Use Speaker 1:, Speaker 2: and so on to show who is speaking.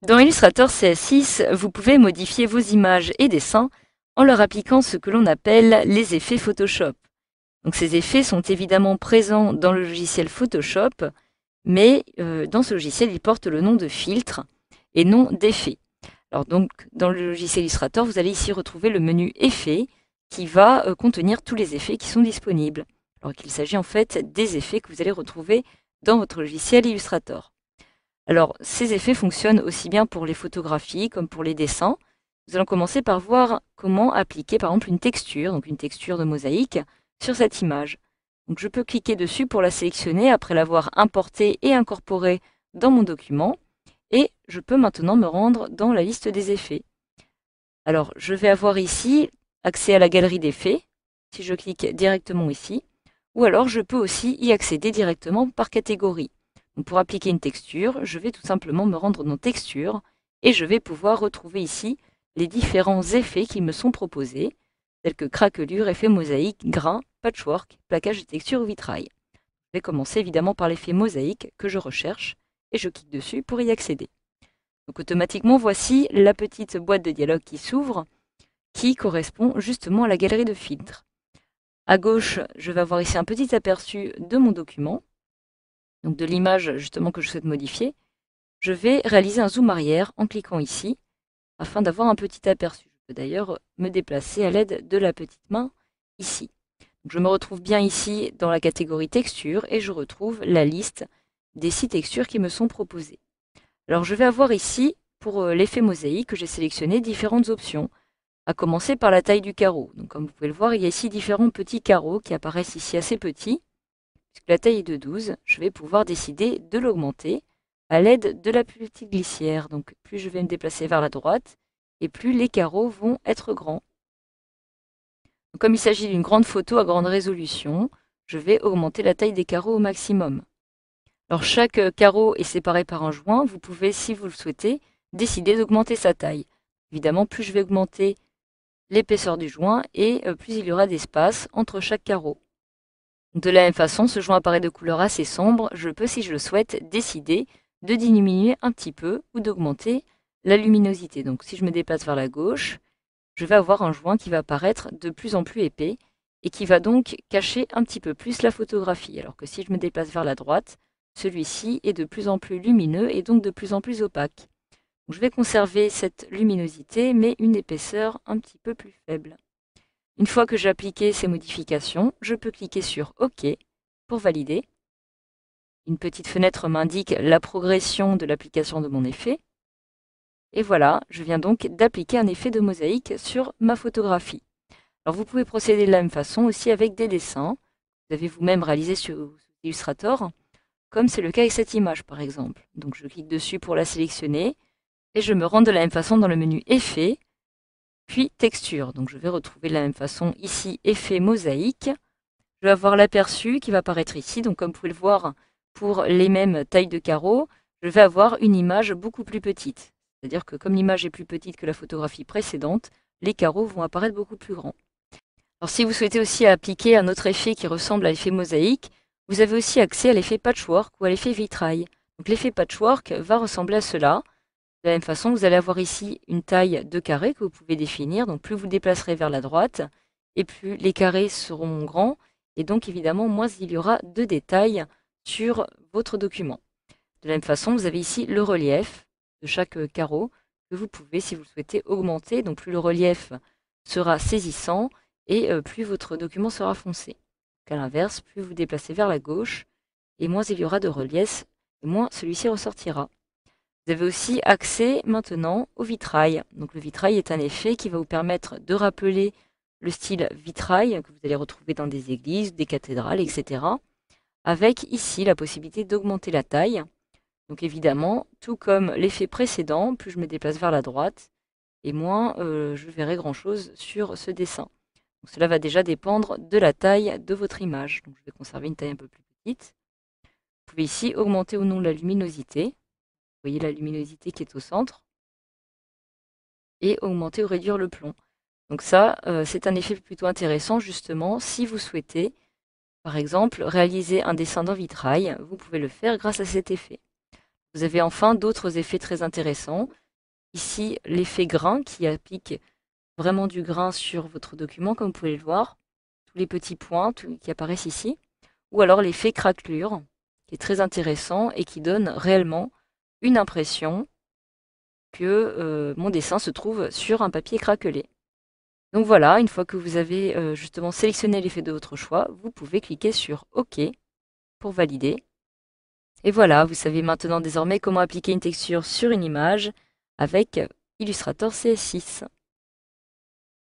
Speaker 1: Dans Illustrator CS6, vous pouvez modifier vos images et dessins en leur appliquant ce que l'on appelle les effets Photoshop. Donc ces effets sont évidemment présents dans le logiciel Photoshop, mais dans ce logiciel, ils portent le nom de filtre et non d'effet. Alors donc, dans le logiciel Illustrator, vous allez ici retrouver le menu Effets qui va contenir tous les effets qui sont disponibles. Alors qu'il s'agit en fait des effets que vous allez retrouver dans votre logiciel Illustrator. Alors, ces effets fonctionnent aussi bien pour les photographies comme pour les dessins. Nous allons commencer par voir comment appliquer par exemple une texture, donc une texture de mosaïque, sur cette image. Donc, je peux cliquer dessus pour la sélectionner après l'avoir importée et incorporée dans mon document. Et je peux maintenant me rendre dans la liste des effets. Alors, je vais avoir ici accès à la galerie d'effets, si je clique directement ici, ou alors je peux aussi y accéder directement par catégorie. Donc pour appliquer une texture, je vais tout simplement me rendre dans Texture et je vais pouvoir retrouver ici les différents effets qui me sont proposés, tels que craquelure, effet mosaïque, grain, patchwork, plaquage de texture ou vitrail. Je vais commencer évidemment par l'effet mosaïque que je recherche et je clique dessus pour y accéder. Donc automatiquement, voici la petite boîte de dialogue qui s'ouvre, qui correspond justement à la galerie de filtres. À gauche, je vais avoir ici un petit aperçu de mon document, donc de l'image justement que je souhaite modifier. Je vais réaliser un zoom arrière en cliquant ici, afin d'avoir un petit aperçu. Je peux d'ailleurs me déplacer à l'aide de la petite main ici. Donc je me retrouve bien ici dans la catégorie texture et je retrouve la liste des 6 textures qui me sont proposées. Alors je vais avoir ici, pour l'effet mosaïque, que j'ai sélectionné différentes options, à commencer par la taille du carreau. Donc comme vous pouvez le voir, il y a ici différents petits carreaux qui apparaissent ici assez petits. Puisque la taille est de 12, je vais pouvoir décider de l'augmenter à l'aide de la petite glissière. Donc plus je vais me déplacer vers la droite, et plus les carreaux vont être grands. Donc, comme il s'agit d'une grande photo à grande résolution, je vais augmenter la taille des carreaux au maximum. Alors chaque carreau est séparé par un joint. Vous pouvez, si vous le souhaitez, décider d'augmenter sa taille. Évidemment, plus je vais augmenter l'épaisseur du joint et plus il y aura d'espace entre chaque carreau. De la même façon, ce joint apparaît de couleur assez sombre. Je peux, si je le souhaite, décider de diminuer un petit peu ou d'augmenter la luminosité. Donc si je me déplace vers la gauche, je vais avoir un joint qui va apparaître de plus en plus épais et qui va donc cacher un petit peu plus la photographie. Alors que si je me déplace vers la droite, celui-ci est de plus en plus lumineux et donc de plus en plus opaque. Donc, je vais conserver cette luminosité, mais une épaisseur un petit peu plus faible. Une fois que j'ai appliqué ces modifications, je peux cliquer sur OK pour valider. Une petite fenêtre m'indique la progression de l'application de mon effet. Et voilà, je viens donc d'appliquer un effet de mosaïque sur ma photographie. Alors vous pouvez procéder de la même façon aussi avec des dessins que vous avez vous-même réalisés sur Illustrator, comme c'est le cas avec cette image par exemple. Donc je clique dessus pour la sélectionner et je me rends de la même façon dans le menu Effets, puis Texture. Donc je vais retrouver de la même façon ici Effet mosaïque. Je vais avoir l'aperçu qui va apparaître ici. Donc comme vous pouvez le voir, pour les mêmes tailles de carreaux, je vais avoir une image beaucoup plus petite. C'est-à-dire que comme l'image est plus petite que la photographie précédente, les carreaux vont apparaître beaucoup plus grands. Alors si vous souhaitez aussi appliquer un autre effet qui ressemble à l'effet mosaïque, vous avez aussi accès à l'effet patchwork ou à l'effet vitrail. Donc l'effet patchwork va ressembler à cela. De la même façon, vous allez avoir ici une taille de carré que vous pouvez définir. Donc plus vous déplacerez vers la droite, et plus les carrés seront grands. Et donc évidemment, moins il y aura de détails sur votre document. De la même façon, vous avez ici le relief de chaque carreau que vous pouvez, si vous le souhaitez, augmenter. Donc plus le relief sera saisissant et plus votre document sera foncé. À l'inverse, plus vous déplacez vers la gauche, et moins il y aura de relief, et moins celui-ci ressortira. Vous avez aussi accès maintenant au vitrail. Donc le vitrail est un effet qui va vous permettre de rappeler le style vitrail que vous allez retrouver dans des églises, des cathédrales, etc. Avec ici la possibilité d'augmenter la taille. Donc évidemment, tout comme l'effet précédent, plus je me déplace vers la droite, et moins je verrai grand-chose sur ce dessin. Donc cela va déjà dépendre de la taille de votre image. Donc je vais conserver une taille un peu plus petite. Vous pouvez ici augmenter ou non la luminosité. Vous voyez la luminosité qui est au centre. Et augmenter ou réduire le plomb. Donc ça, c'est un effet plutôt intéressant justement si vous souhaitez, par exemple, réaliser un dessin dans vitrail, vous pouvez le faire grâce à cet effet. Vous avez enfin d'autres effets très intéressants. Ici, l'effet grain qui applique vraiment du grain sur votre document, comme vous pouvez le voir. Tous les petits points qui apparaissent ici. Ou alors l'effet craquelure, qui est très intéressant et qui donne réellement une impression que mon dessin se trouve sur un papier craquelé. Donc voilà, une fois que vous avez justement sélectionné l'effet de votre choix, vous pouvez cliquer sur OK pour valider. Et voilà, vous savez maintenant désormais comment appliquer une texture sur une image avec Illustrator CS6.